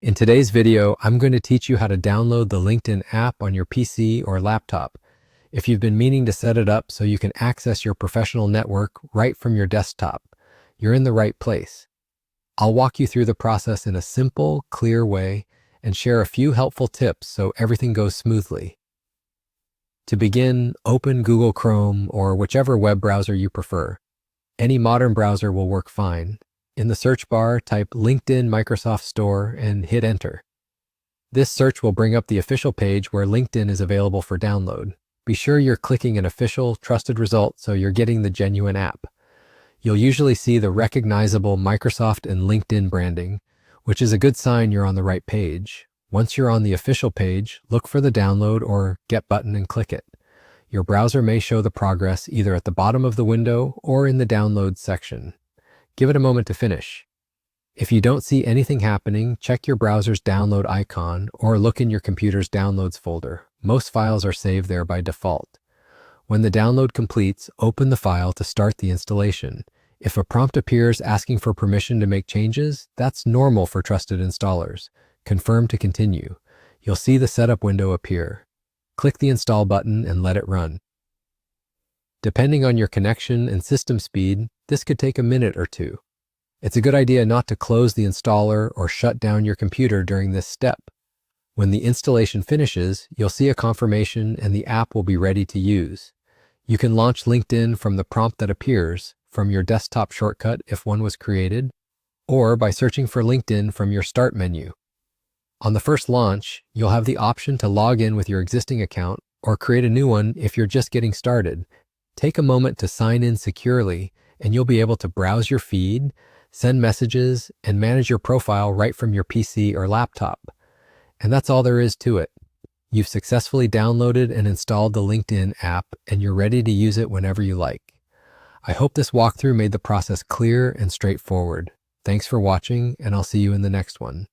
In today's video, I'm going to teach you how to download the LinkedIn app on your PC or laptop. If you've been meaning to set it up so you can access your professional network right from your desktop, you're in the right place. I'll walk you through the process in a simple, clear way and share a few helpful tips so everything goes smoothly. To begin, open Google Chrome or whichever web browser you prefer. Any modern browser will work fine. In the search bar, type LinkedIn Microsoft Store and hit enter. This search will bring up the official page where LinkedIn is available for download. Be sure you're clicking an official, trusted result so you're getting the genuine app. You'll usually see the recognizable Microsoft and LinkedIn branding, which is a good sign you're on the right page. Once you're on the official page, look for the download or get button and click it. Your browser may show the progress either at the bottom of the window or in the download section. Give it a moment to finish. If you don't see anything happening, check your browser's download icon or look in your computer's downloads folder. Most files are saved there by default. When the download completes, open the file to start the installation. If a prompt appears asking for permission to make changes, that's normal for trusted installers. Confirm to continue. You'll see the setup window appear. Click the install button and let it run. Depending on your connection and system speed, this could take a minute or two. It's a good idea not to close the installer or shut down your computer during this step. When the installation finishes, you'll see a confirmation and the app will be ready to use. You can launch LinkedIn from the prompt that appears, from your desktop shortcut if one was created, or by searching for LinkedIn from your Start menu. On the first launch, you'll have the option to log in with your existing account or create a new one if you're just getting started. Take a moment to sign in securely, and you'll be able to browse your feed, send messages, and manage your profile right from your PC or laptop. And that's all there is to it. You've successfully downloaded and installed the LinkedIn app, and you're ready to use it whenever you like. I hope this walkthrough made the process clear and straightforward. Thanks for watching, and I'll see you in the next one.